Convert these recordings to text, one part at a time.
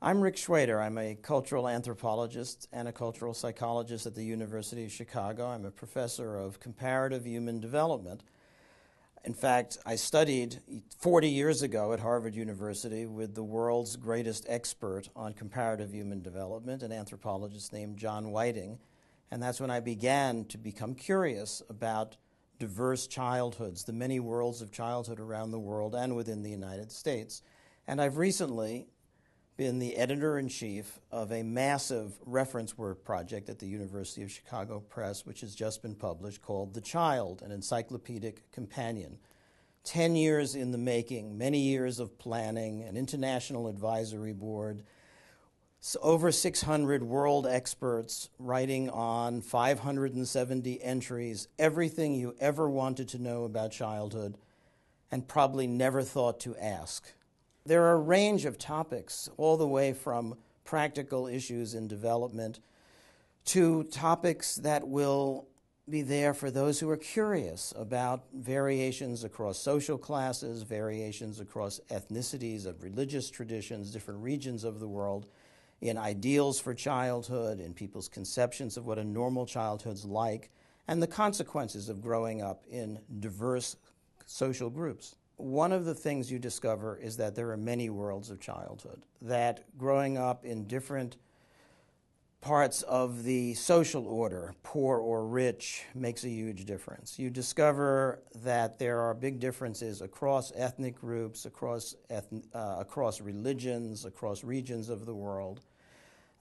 I'm Rick Shweder. I'm a cultural anthropologist and a cultural psychologist at the University of Chicago. I'm a professor of comparative human development. In fact, I studied 40 years ago at Harvard University with the world's greatest expert on comparative human development, an anthropologist named John Whiting. And that's when I began to become curious about diverse childhoods, the many worlds of childhood around the world and within the United States. And I've recently been the editor-in-chief of a massive reference work project at the University of Chicago Press, which has just been published, called The Child, an Encyclopedic Companion. 10 years in the making, many years of planning, an international advisory board, over 600 world experts writing on 570 entries, everything you ever wanted to know about childhood and probably never thought to ask. There are a range of topics, all the way from practical issues in development to topics that will be there for those who are curious about variations across social classes, variations across ethnicities of religious traditions, different regions of the world, in ideals for childhood, in people's conceptions of what a normal childhood's like, and the consequences of growing up in diverse social groups. One of the things you discover is that there are many worlds of childhood, that growing up in different parts of the social order, poor or rich, makes a huge difference. You discover that there are big differences across ethnic groups, across religions, across regions of the world.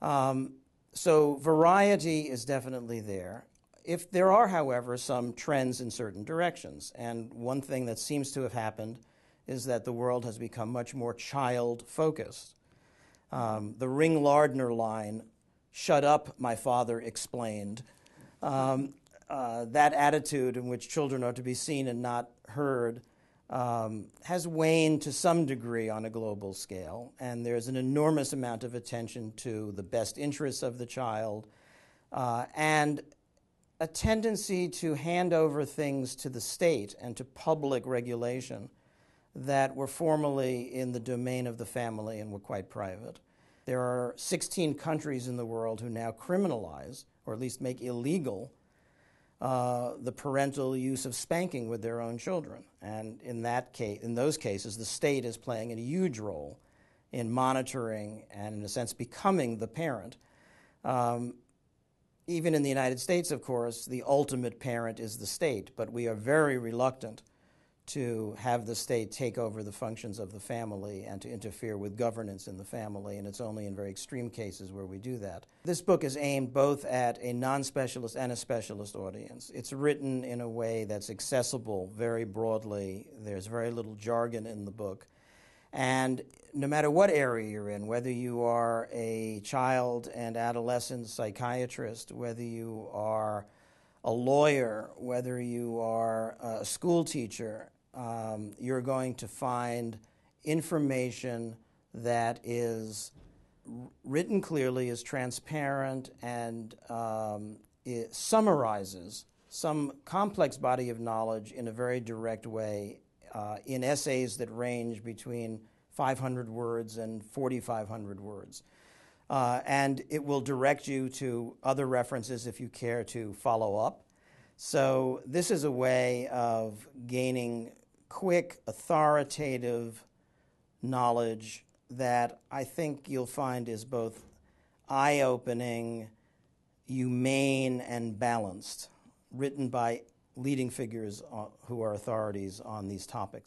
So variety is definitely there. If there are, however, some trends in certain directions, and one thing that seems to have happened is that the world has become much more child-focused. The Ring-Lardner line, "Shut up, my father explained," that attitude in which children are to be seen and not heard has waned to some degree on a global scale, and there's an enormous amount of attention to the best interests of the child, and a tendency to hand over things to the state and to public regulation that were formerly in the domain of the family and were quite private. There are 16 countries in the world who now criminalize, or at least make illegal, the parental use of spanking with their own children. And in those cases, the state is playing a huge role in monitoring and, in a sense, becoming the parent. Even in the United States, of course, the ultimate parent is the state, but we are very reluctant to have the state take over the functions of the family and to interfere with governance in the family, and it's only in very extreme cases where we do that. This book is aimed both at a non-specialist and a specialist audience. It's written in a way that's accessible very broadly. There's very little jargon in the book. And no matter what area you're in, whether you are a child and adolescent psychiatrist, whether you are a lawyer, whether you are a school teacher, you're going to find information that is written clearly, is transparent, and it summarizes some complex body of knowledge in a very direct way in essays that range between 500 words and 4,500 words. And it will direct you to other references if you care to follow up. So this is a way of gaining quick, authoritative knowledge that I think you'll find is both eye-opening, humane, and balanced, written by leading figures who are authorities on these topics.